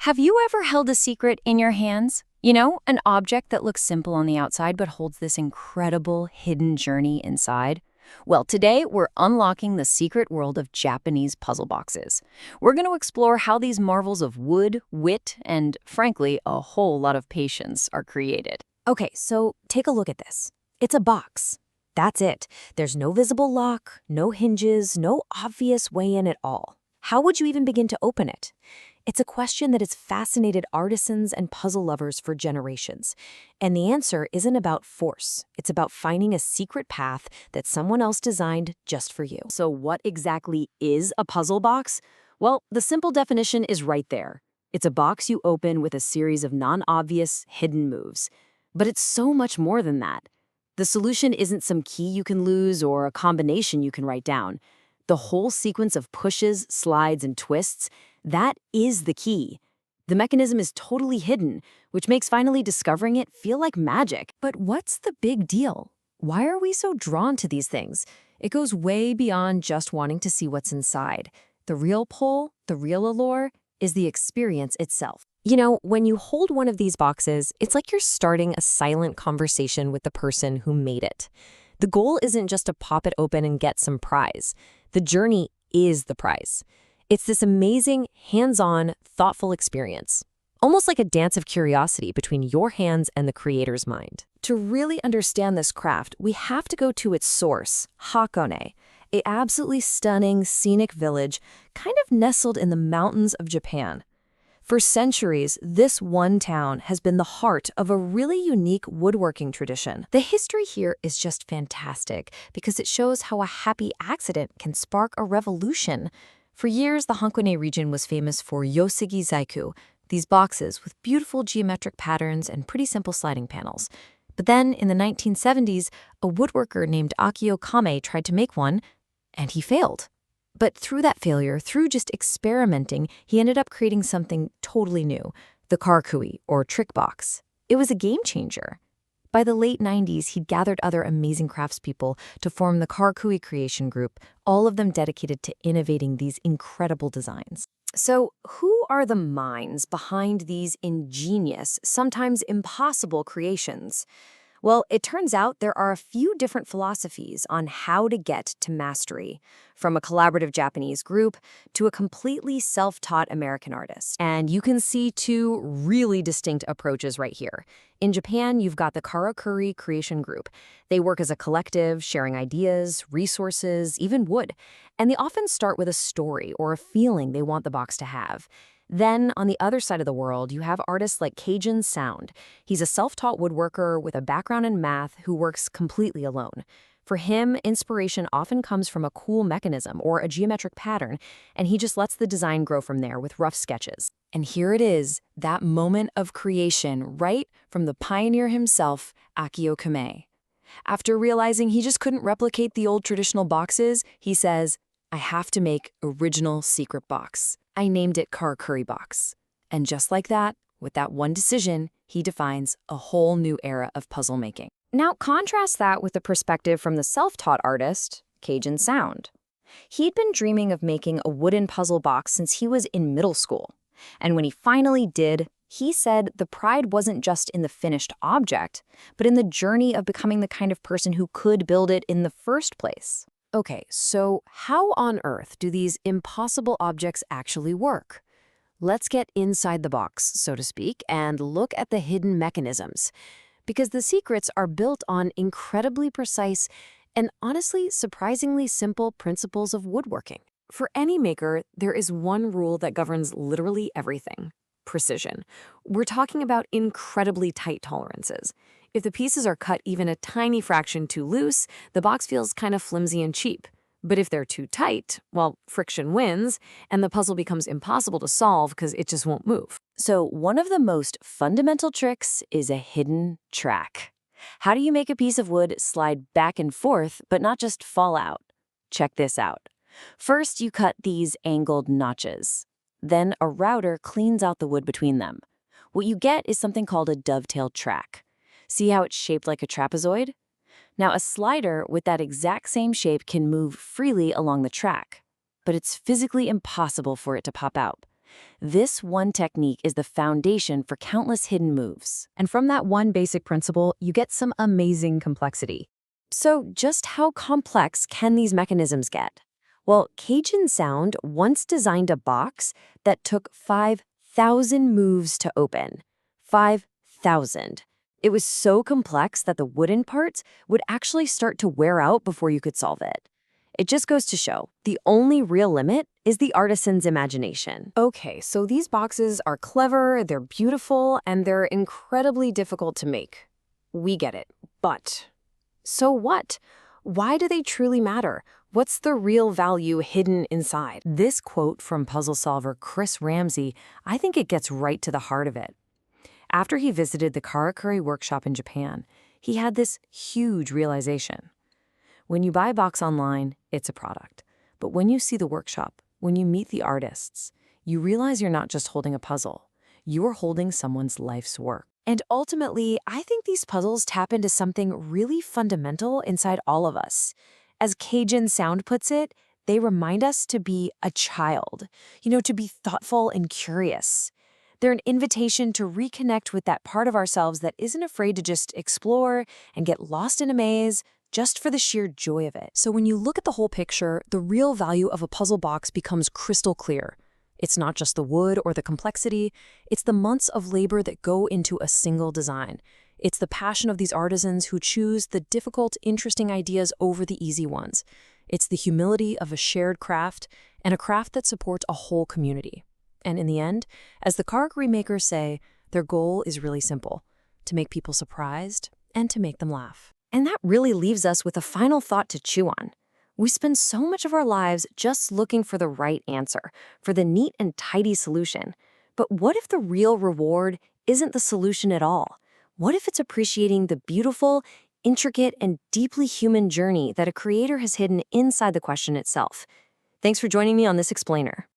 Have you ever held a secret in your hands? You know, an object that looks simple on the outside but holds this incredible hidden journey inside? Well, today we're unlocking the secret world of Japanese puzzle boxes. We're going to explore how these marvels of wood, wit, and frankly, a whole lot of patience are created. Okay, so take a look at this. It's a box. That's it. There's no visible lock, no hinges, no obvious way in at all. How would you even begin to open it? It's a question that has fascinated artisans and puzzle lovers for generations. And the answer isn't about force. It's about finding a secret path that someone else designed just for you. So what exactly is a puzzle box? Well, the simple definition is right there. It's a box you open with a series of non-obvious, hidden moves. But it's so much more than that. The solution isn't some key you can lose or a combination you can write down. The whole sequence of pushes, slides, and twists, that is the key. The mechanism is totally hidden, which makes finally discovering it feel like magic. But what's the big deal? Why are we so drawn to these things? It goes way beyond just wanting to see what's inside. The real pull, the real allure, is the experience itself. You know, when you hold one of these boxes, it's like you're starting a silent conversation with the person who made it. The goal isn't just to pop it open and get some prize. The journey is the prize. It's this amazing, hands-on, thoughtful experience, almost like a dance of curiosity between your hands and the creator's mind. To really understand this craft, we have to go to its source, Hakone, an absolutely stunning, scenic village kind of nestled in the mountains of Japan. For centuries, this one town has been the heart of a really unique woodworking tradition. The history here is just fantastic because it shows how a happy accident can spark a revolution. For years, the Hakone region was famous for yosegi zaiku, these boxes with beautiful geometric patterns and pretty simple sliding panels. But then, in the 1970s, a woodworker named Akio Kame tried to make one, and he failed. But through that failure, through just experimenting, he ended up creating something totally new, the Karakuri, or trick box. It was a game changer. By the late 90s, he'd gathered other amazing craftspeople to form the Karakuri Creation Group, all of them dedicated to innovating these incredible designs. So, who are the minds behind these ingenious, sometimes impossible creations? Well, it turns out there are a few different philosophies on how to get to mastery, from a collaborative Japanese group to a completely self-taught American artist. And you can see two really distinct approaches right here. In Japan, you've got the Karakuri Creation Group. They work as a collective, sharing ideas, resources, even wood. And they often start with a story or a feeling they want the box to have. Then, on the other side of the world, you have artists like Cajun Sound. He's a self-taught woodworker with a background in math who works completely alone. For him, inspiration often comes from a cool mechanism or a geometric pattern, and he just lets the design grow from there with rough sketches. And here it is, that moment of creation, right from the pioneer himself, Akio Kame. After realizing he just couldn't replicate the old traditional boxes, he says, "I have to make original secret box. I named it Karakuri Box." And just like that, with that one decision, he defines a whole new era of puzzle making. Now contrast that with the perspective from the self-taught artist, Cajun Sound. He'd been dreaming of making a wooden puzzle box since he was in middle school. And when he finally did, he said the pride wasn't just in the finished object, but in the journey of becoming the kind of person who could build it in the first place. Okay, so how on earth do these impossible objects actually work? Let's get inside the box, so to speak, and look at the hidden mechanisms. Because the secrets are built on incredibly precise and honestly surprisingly simple principles of woodworking. For any maker, there is one rule that governs literally everything: precision. We're talking about incredibly tight tolerances. If the pieces are cut even a tiny fraction too loose, the box feels kind of flimsy and cheap. But if they're too tight, well, friction wins, and the puzzle becomes impossible to solve because it just won't move. So one of the most fundamental tricks is a hidden track. How do you make a piece of wood slide back and forth, but not just fall out? Check this out. First, you cut these angled notches. Then a router cleans out the wood between them. What you get is something called a dovetailed track. See how it's shaped like a trapezoid? Now, a slider with that exact same shape can move freely along the track, but it's physically impossible for it to pop out. This one technique is the foundation for countless hidden moves. And from that one basic principle, you get some amazing complexity. So just how complex can these mechanisms get? Well, Cajun Sound once designed a box that took 5,000 moves to open. 5,000. It was so complex that the wooden parts would actually start to wear out before you could solve it. It just goes to show, the only real limit is the artisan's imagination. Okay, so these boxes are clever, they're beautiful, and they're incredibly difficult to make. We get it. But so what? Why do they truly matter? What's the real value hidden inside? This quote from puzzle solver Chris Ramsey, I think it gets right to the heart of it. After he visited the Karakuri workshop in Japan, he had this huge realization. When you buy a box online, it's a product. But when you see the workshop, when you meet the artists, you realize you're not just holding a puzzle. You're holding someone's life's work. And ultimately, I think these puzzles tap into something really fundamental inside all of us. As Cajun Sound puts it, they remind us to be a child, to be thoughtful and curious. They're an invitation to reconnect with that part of ourselves that isn't afraid to just explore and get lost in a maze just for the sheer joy of it. So when you look at the whole picture, the real value of a puzzle box becomes crystal clear. It's not just the wood or the complexity, it's the months of labor that go into a single design. It's the passion of these artisans who choose the difficult, interesting ideas over the easy ones. It's the humility of a shared craft, and a craft that supports a whole community. And in the end, as the Karakuri makers say, their goal is really simple: to make people surprised and to make them laugh. And that really leaves us with a final thought to chew on. We spend so much of our lives just looking for the right answer, for the neat and tidy solution. But what if the real reward isn't the solution at all? What if it's appreciating the beautiful, intricate, and deeply human journey that a creator has hidden inside the question itself? Thanks for joining me on this explainer.